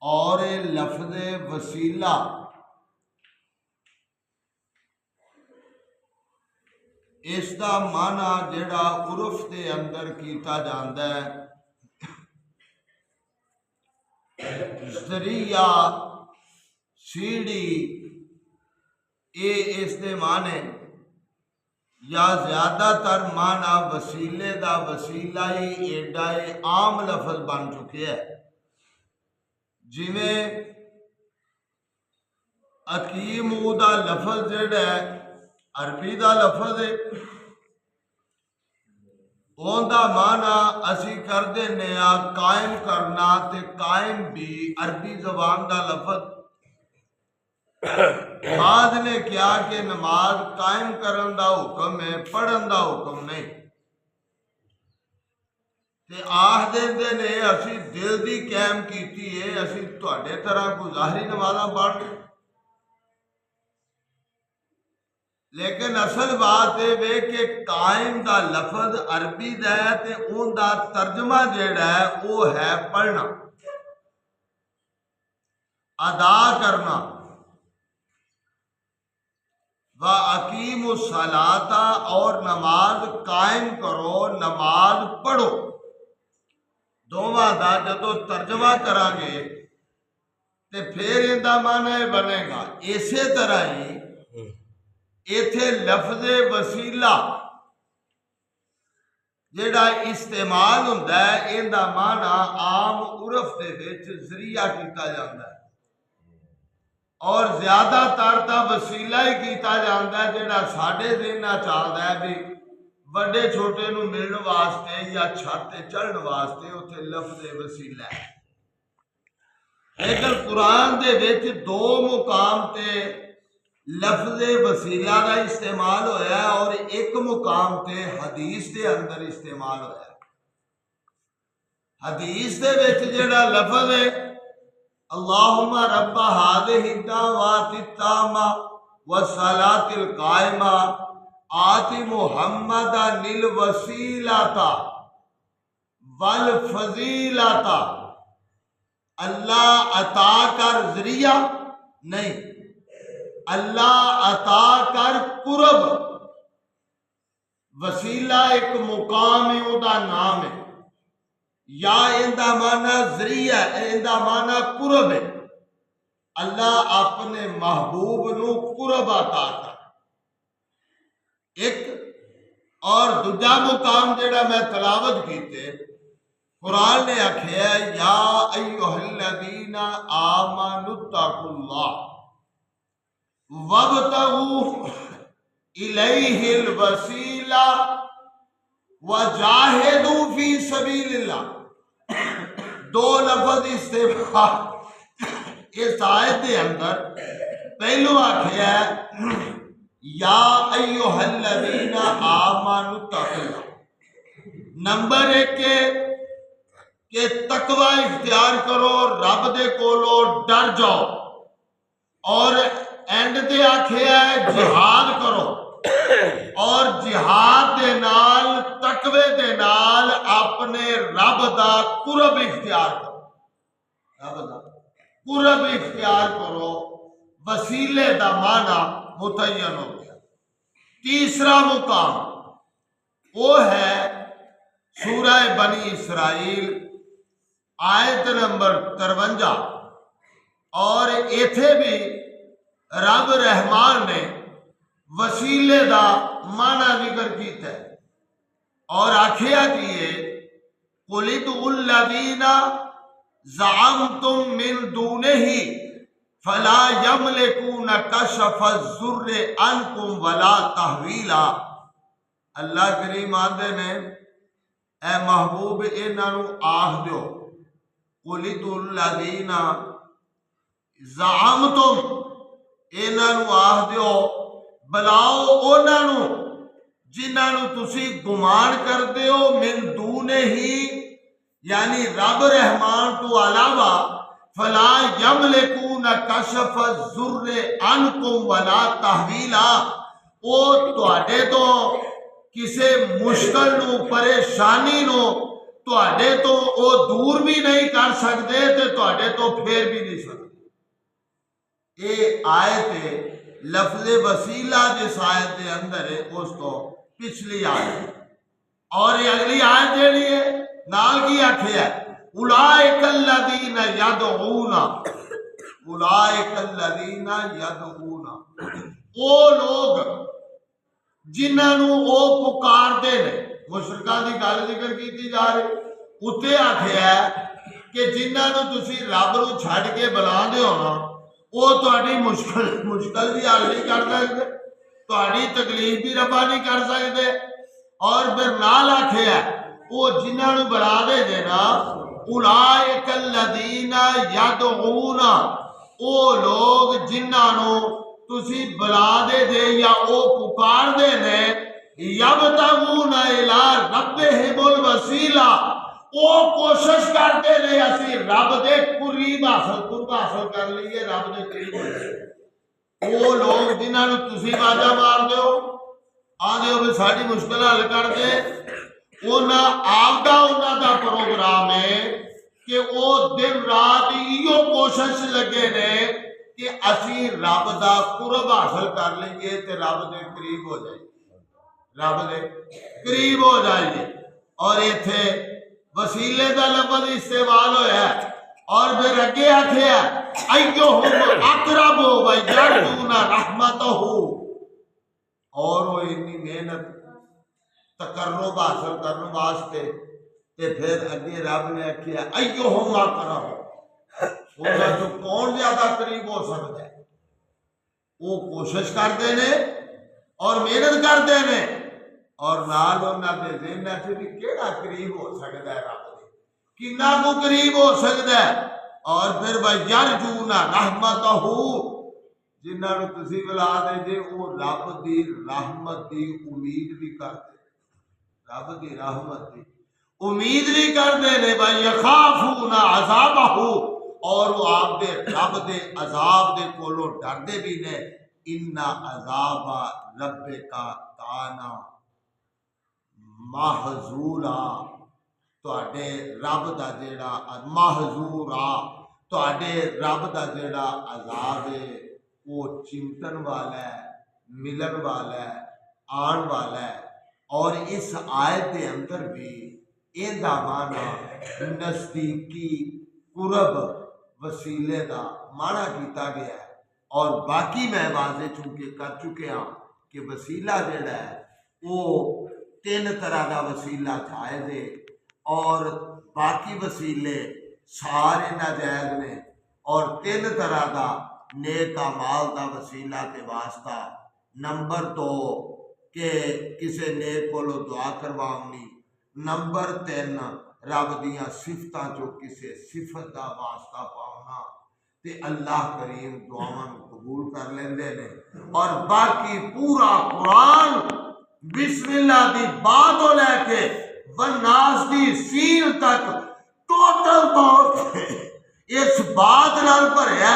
اور لفظ وسیلہ اس دا معنی جڑا عرف دے اندر کیتا جاندا ہے ذریعہ سیڑھی اس دے معنی یا زیادہ تر معنی وسیلے دا وسیلہ ہی ایڈا عام لفظ بن چکے ہے جویں حکیم دا لفظ جڑا ہے عربی دا لفظ ہے اون دا معنی اسی کر دینے قائم کرنا تے قائم بھی عربی زبان دا لفظ بعد نے کیا کہ نماز قائم کرن دا حکم ہے پڑھن دا حکم نہیں تے آہ دے نے اسی دل دی قائم کیتی ہے اسی تواڈے طرح کوئی ظاہری نمازاں پڑھ لیکن اصل بات ہے کہ قائم دا لفظ عربی دا ہے تے اون دا ترجمہ جیڑا ہے وہ ہے پڑھنا ادا کرنا وَأَقِيمُوا الصَّلَاةَ اور نماز قائم کرو نماز پڑھو دونوں دا جدو ترجمہ کریں گے تے پھر ان دا معنی بنے گا اسی طرح ہی ایتھے لفظ وسیلہ جڑا استعمال ہوندا ہے ان دا معنی عام عرف دے وچ ذریعہ کیتا جاندا ہے اور زیادہ تر تا وسیلہ ہی کیتا جاندا ہے جڑا ساڈے ذہن وچ آندا ہے بھی بڑے چھوٹے نو ملن واسطے یا چھت تے چڑھن واسطے اوتھے لفظ وسیلہ ہے لیکن قرآن دے وچ دو مقام تے لفظ وسیلہ کا استعمال ہویا ہے اور ایک مقام تے حدیث دے اندر استعمال ہویا ہے حدیث دے وچ جڑا لفظ ہے اللہم رب ہذہ الدعوات التامہ والصلاۃ القائمہ آت محمدا الوسیلۃ والفضیلۃ اللہ عطا کر ذریعہ نہیں اللہ عطا کر قرب وسیلہ ایک مقام ہے او دا نام ہے یا ان دا معنی ذریعہ ان دا معنی قرب ہے اللہ اپنے محبوب نو قرب عطا کر ایک اور دوجا مقام جڑا میں تلاوت کیتے قرآن نے آکھیا یا ایھا الذین آمنوا اتقوا اللہ وَابْتَغُوا إِلَيْهِ الْوَسِيلَةَ وَجَاهِدُوا فِي سَبِيلِ اللَّهِ دو لفظ استعمال اس آیت کے اندر پہلو آکھیا ہے یا ایھا الذین آمنوا اتقوا اللہ نمبر ایک کہ تقوی اختیار کرو رب دے کولو ڈر جاؤ اور اینڈ دے آکھیا ہے جہاد کرو اور جہاد دے نال تقوی دے نال اپنے رب دا قرب اختیار کرو رب دا قرب اختیار کرو وسیلے دا معنی متعین ہو گیا تیسرا مقام وہ ہے سورہ بنی اسرائیل آیت نمبر 53 اور ایتھے بھی رب رحمان نے وسیلے دا معنی ذکر کیتا ہے اور آکھیا کیے قُلِ ادْعُوا الَّذِينَ زَعَمْتُم مِّن دُونِهِ فَلَا يَمْلِكُونَ كَشْفَ الضُّرِّ عَنكُمْ وَلَا تَحْوِيلًا اللہ کریم آندے نے اے محبوب انہاں نو آکھ دیو قُلِ ادْعُوا الَّذِينَ زَعَمْتُم انہاں نو آکھ دیو بلاؤ انہاں نو جنہاں نو تسی گمان کردے ہو من دونے ہی یعنی رب رحمان تو علاوہ فلا یملکون کشف الضر عنکم ولا تحویلا او تواڈے تو کسے مشکل نو پریشانی نو تواڈے تو وہ دور بھی نہیں کر سکتے تے تواڈے تو پھیر بھی نہیں سکتے۔ یہ آیت لفظ وسیلہ جس آیت کے اندر ہے اس تو پچھلی آیت، اور یہ اگلی آیت جیڑی ہے نال کی آکھیا ہے اولئک الذین یدعون، اولئک الذین یدعون، وہ لوگ جنہوں وہ پکارتے ہیں، مشرکاں دی گل ذکر کی جا رہی، اتنے آکھیا ہے کہ جنہوں تسی رب نو چھڈ کے بلاندے ہو نا وہ تہاڈی مشکل بھی حل نہیں کر سکتے، تہاڈی تکلیف بھی رفع نہیں کر سکتے، اور پھر نال آکھیا ہے وہ جنہوں بلا دے دے نا اولئک الذین یدعون، وہ لوگ جنہوں تسی بلا دے دے یا او پکار دے نے، یبتغون الی ربہم الوسیلہ، وہ کوشش کرتے نے اسی رب دے قرب حاصل کر لیے، رب دے قریب ہو جائے۔ وہ لوگ جنہوں تسی باجا مار دیو آدھے ہو بھی ساری مشکل حل کر دے، آپ دا پروگرام ہے کہ وہ دن رات ایو کوشش لگے نے کہ اسی رب دا قرب حاصل کر لئیے تے رب دے قریب ہو جائیے، رب دے قریب ہو جائیے۔ اور ایتھے وسیلے دا لفظ استعمال ہویا ہے، اور پھر اگے آکھیا ایہم اقرب ویرجون رحمتہ، اور وہ اتنی محنت تقرب حاصل کرنے واسطے تے پھر اگے رب نے آکھیا ایہم اقرب، انہاں تو کون زیادہ قریب ہو سکتا ہے؟ وہ کوشش کرتے نے اور محنت کرتے نے، اور نال انہاں دے ذہن وچ بھی کیڑا قریب ہو سکتا ہے رب دے، کنا کو قریب ہو سکتا ہے؟ اور پھر وَيَرْجُونَ رَحْمَتَهُ، جنہوں تسی بلا دے جے وہ رب دی رحمت دی امید بھی کرتے، رب دی رحمت دی امید بھی کرتے نے، وَيَخَافُونَ عَذَابَهُ، اور وہ آپ دے رب دے عذاب دے کولو ڈردے بھی نے، اِنَّ عَذَابَ رَبِّكَ كَانَ محظورا، تواڈے رب دا جیڑا محظورا، تواڈے رب دا جیڑا عذاب ہے وہ چمٹن والا ہے، ملن والا ہے، آن والا ہے۔ اور اس آیت کے اندر بھی این دا معنی نزدیکی قرب وسیلے دا معنی کیتا گیا ہے، اور باقی میں واضح چونکہ کر چکے ہاں کہ وسیلہ جیڑا ہے وہ تین طرح دا وسیلہ جائز ہے، اور باقی وسیلے سارے ناجائز نے، اور تین طرح دا نیک اعمال دا وسیلہ تے واسطہ، نمبر 2 کہ کسے نیک کولو دعا کرواونی، نمبر 3 رب دیاں صفتاں چو کسے صفت دا واسطہ پاؤنا تے اللہ کریم دعاواں قبول کر لیندے نے، اور باقی پورا قرآن بسم اللہ دی بات ہو لے کے والناس دی سین تک ٹوٹل طور پہ اس بات نال بھریا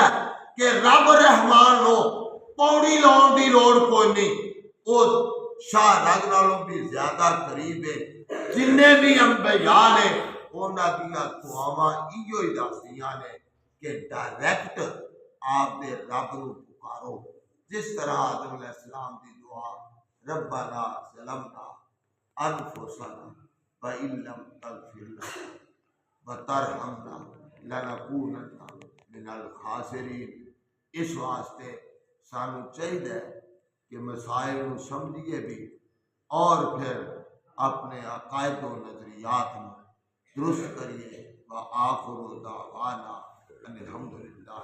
کہ رب رحمان نو پوڑی لاؤن دی لوڑ کوئی نہیں، وہ شاہ رگ نالوں بھی زیادہ قریب ہے، جننے بھی انبیاء نے انہاں دیاں دعاواں ایو ہی دسدیاں نے کہ ڈائریکٹ آپ دے رب نو پکارو، جس طرح آدم علیہ السلام دی دعا ربنا ظلمنا انفسنا وَإِن لَّمْ تَغْفِرْ لَنَا وَتَرْحَمْنَا لَنَكُونَنَّ مِنَ الْخَاسِرِينَ۔ اس واسطے سانو چاہیے کہ مسائل کو سمجھیے بھی، اور پھر اپنے عقائد و نظریات میں درست کریے۔ وآخر دعوانا ان الحمدللہ۔